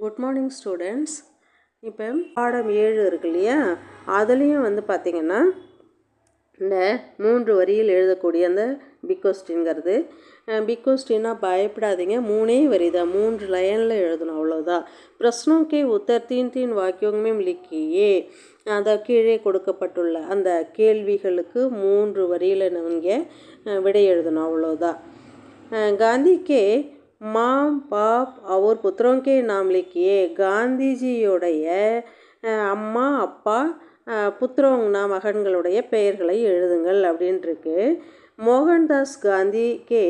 Good morning students. இப்போ பாடம் 7 இருக்கு இல்லையா, அதுலேயும் வந்து பார்த்திங்கன்னா இந்த 3 வரியில் எழுதக்கூடிய அந்த பிக் கொஸ்டின்ங்கிறது. பிக் கொஸ்டின்னா பயப்படாதீங்க, 3 வரி தான், 3 லைனில் எழுதணும், அவ்வளோதான். பிரஸ்னோं के उत्तर 3 वाक्यों में लिखिए. அதை கீழே கொடுக்கப்பட்டுள்ள அந்த கேள்விகளுக்கு 3 வரியில் நீங்கள் விடை எழுதணும், அவ்வளோதான். காந்தி கே மாம் பாப் அவர் புத்திரோங்கே நாம் லிக்கியே. காந்திஜியுடைய அம்மா அப்பா புத்திரோங்னா மகன்களுடைய பெயர்களை எழுதுங்கள் அப்படின்ட்டுருக்கு. மோகன்தாஸ் காந்தி கே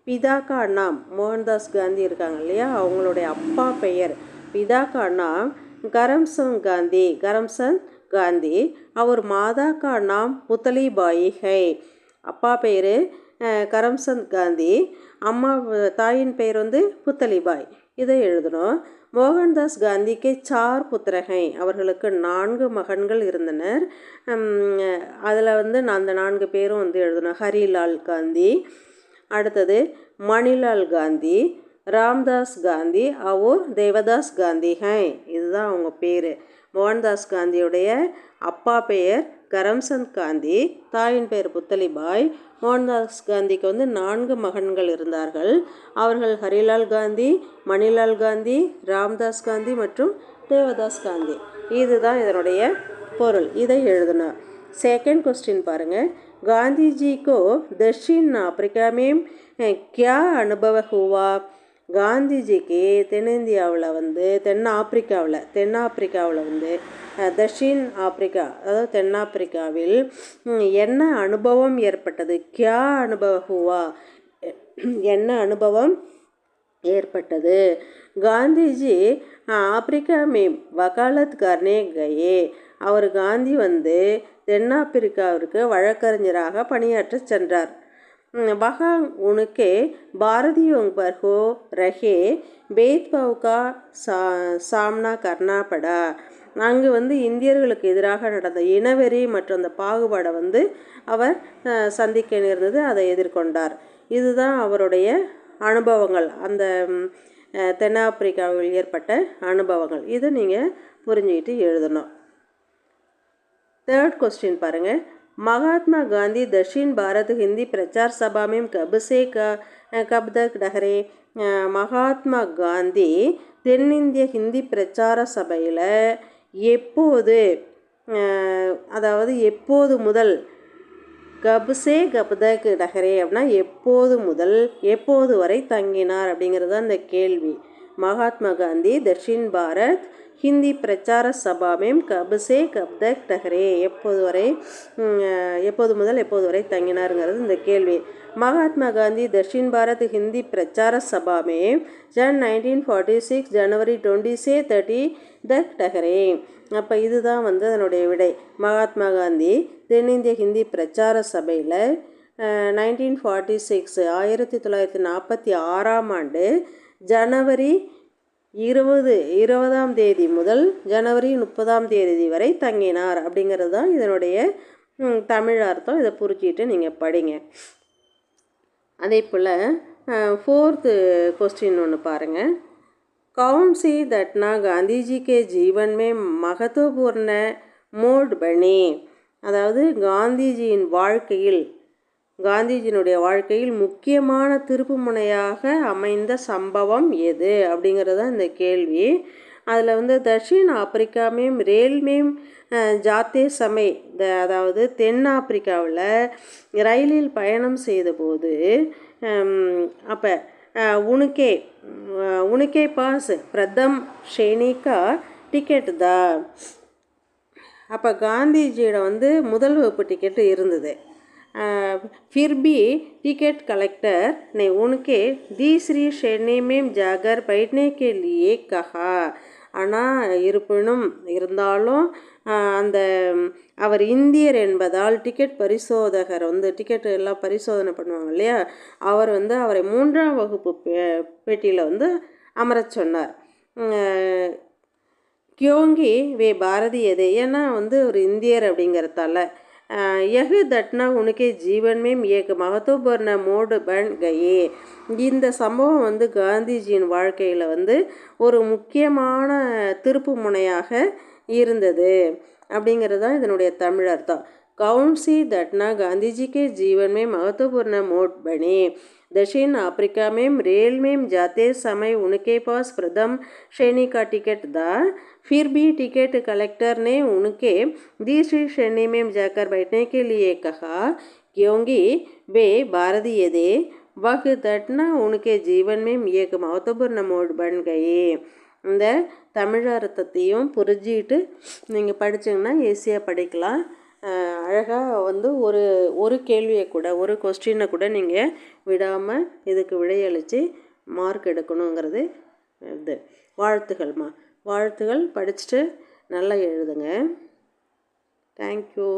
பிதா கா நாம், மோகன்தாஸ் காந்தி இருக்காங்க இல்லையா, அவங்களுடைய அப்பா பெயர் பிதா கா நாம் கரம்சந்த் காந்தி. கரம்சந்த் காந்தி அவர் மாதா கா நாம் புத்தலி பாயி ஹை. அப்பா பெயர் கரம்சந்த் காந்தி, அம்மா தாயின் பெயர் வந்து புத்தலிபாய். இதை எழுதணும். மோகன்தாஸ் காந்திக்கு 4 புத்திரகை, அவர்களுக்கு 4 மகன்கள் இருந்தனர். அதில் வந்து அந்த 4 பேரும் வந்து எழுதணும். ஹரிலால் காந்தி, அடுத்தது மணிலால் காந்தி, ராம்தாஸ் காந்தி, அவர் தேவதாஸ் காந்தி ஹை. இதுதான் அவங்க பேர். மோகன்தாஸ் காந்தியுடைய அப்பா பெயர் கரம்சந்த் காந்தி, தாயின் பெயர் புத்தலிபாய். மோகன்தாஸ் காந்திக்கு வந்து 4 மகன்கள் இருந்தார்கள். அவர்கள் ஹரிலால் காந்தி, மணிலால் காந்தி, ராம்தாஸ் காந்தி மற்றும் தேவதாஸ் காந்தி. இதுதான் இதனுடைய பொருள். இதை எழுதணும். செகண்ட் கொஸ்டின் பாருங்கள். காந்திஜிக்கோ தக்ஷின் ஆப்பிரிக்கா மேம் கியா அனுபவ ஹுவா. காந்திஜிக்கு தென்னிந்தியாவில் வந்து தென்னாப்பிரிக்காவில் வந்து தக்ஷின் ஆப்பிரிக்கா, அதாவது தென்னாப்பிரிக்காவில் என்ன அனுபவம் ஏற்பட்டது? கியா அனுபவ ஹுவா, என்ன அனுபவம் ஏற்பட்டது? காந்திஜி ஆப்பிரிக்கா மேம் வக்காலத் கர்னே கயே. அவர் காந்தி வந்து தென்னாப்பிரிக்காவிற்கு வழக்கறிஞராக பணியாற்ற சென்றார். वहाँ उनके भारतीयों पर हो रहे भेदभाव का सामना करना पड़ा. அங்கு வந்து இந்தியர்களுக்கு எதிராக நடந்த இனவெறி மற்றும் அந்த பாகுபாடை வந்து அவர் சந்திக்க நேர்ந்தது, அதை எதிர்கொண்டார். இதுதான் அவருடைய அனுபவங்கள், அந்த தென்னாப்பிரிக்காவில் ஏற்பட்ட அனுபவங்கள். இதை நீங்கள் புரிஞ்சுக்கிட்டு எழுதணும். தேர்ட் கொஸ்டின் பாருங்கள். महात्मा गांधी दक्षिण भारत हिंदी प्रचार सभा में कब से कब तक ठहरे. மகாத்மா காந்தி தென்னிந்திய ஹிந்தி பிரச்சார சபையில் எப்போது, அதாவது எப்போது முதல், கப்சே கப்தக் டஹரே அப்படின்னா எப்போது முதல் எப்போது வரை தங்கினார் அப்படிங்கிறது அந்த கேள்வி. மகாத்மா காந்தி தக்ஷின் பாரத் ஹிந்தி பிரச்சார சபா மேம் கப்சே கப்தக் டஹரே, எப்போது முதல் எப்போது வரை தங்கினாருங்கிறது இந்த கேள்வி. மகாத்மா காந்தி தக்ஷின் பாரத் ஹிந்தி பிரச்சார சபா மேம் ஜன் 1946 जनवरी 20 से 30 தக் டஹரே. அப்போ இதுதான் வந்து அதனுடைய விடை. மகாத்மா காந்தி தென்னிந்திய ஹிந்தி பிரச்சார சபையில் 1946 1946ஆம் ஆண்டு ஜனவரி 20ஆம் தேதி முதல் ஜனவரி 30ஆம் தேதி வரை தங்கினார் அப்படிங்கிறது தான் இதனுடைய தமிழ் அர்த்தம். இதை புரிஞ்சுக்கிட்டு நீங்கள் படிங்க. அதே போல் 4th क्वेश्चन ஒன்று பாருங்கள். कौन सी घटना गांधी जी के जीवन में महत्वपूर्ण मोड़ बनी. அதாவது காந்திஜியின் வாழ்க்கையில், காந்திஜியினுடைய வாழ்க்கையில் முக்கியமான திருப்பு முனையாக அமைந்த சம்பவம் எது அப்படிங்கிறது தான் இந்த கேள்வி. அதில் வந்து தக்ஷின் ஆப்பிரிக்கா மேம் ரேல் மேம் ஜாத்தே சமை, அதாவது தென்னாப்பிரிக்காவில் ரயிலில் பயணம் செய்தபோது அப்போ உனக்கே பாஸ் பிரதம் ஷேனிகா டிக்கெட் தா. அப்போ காந்திஜியோட வந்து முதல் வகுப்பு டிக்கெட்டு இருந்தது. फिर भी टिकट कलेक्टर ने उनके तीसरी श्रेणी में जाकर बैठने के लिए कहा. ஆனால் இருந்தாலும் அந்த அவர் இந்தியர் என்பதால் டிக்கெட் பரிசோதகர் வந்து டிக்கெட் எல்லாம் பரிசோதனை பண்ணுவாங்க இல்லையா, அவர் வந்து அவரை 3ஆம் வகுப்பு பெட்டியில் வந்து அமரச் சொன்னார். கியோங்கி வே பாரதியது, ஏன்னா வந்து ஒரு இந்தியர் அப்படிங்கிறதால. यह घटना उनके जीवन में एक महत्वपूर्ण मोड़ बन गए. இந்த சம்பவம் வந்து காந்திஜியின் வாழ்க்கையில் வந்து ஒரு முக்கியமான திருப்பு முனையாக இருந்தது அப்படிங்கிறது தான் இதனுடைய தமிழ் அர்த்தம். कौन सी घटना गांधी जी के जीवन में महत्वपूर्ण मोड़ बने? दक्षिण अफ्रीका में रेल में जाते समय उनके पास प्रथम श्रेणी का टिकट था. फिर भी टिकट कलेक्टर ने उनके दूसरी श्रेणी में जाकर बैठने के लिए कहा क्योंकि वे भारतीय थे. वह घटना उनके जीवन में एक महत्वपूर्ण मोड़ बन गए. இந்த தமிழ் அர்த்தத்தையும் புரிஞ்சிட்டு நீங்கள் படிச்சிங்கன்னா ஈஸியாக படிக்கலாம். அழகாக வந்து ஒரு கேள்வியை கூட ஒரு கொஸ்டினை கூட நீங்கள் விடாமல் இதுக்கு விடையளித்து மார்க் எடுக்கணுங்கிறது இது. வாழ்த்துக்கள்மா, வாழ்த்துகள். படிச்சுட்டு நல்லா எழுதுங்க. தேங்க்யூ.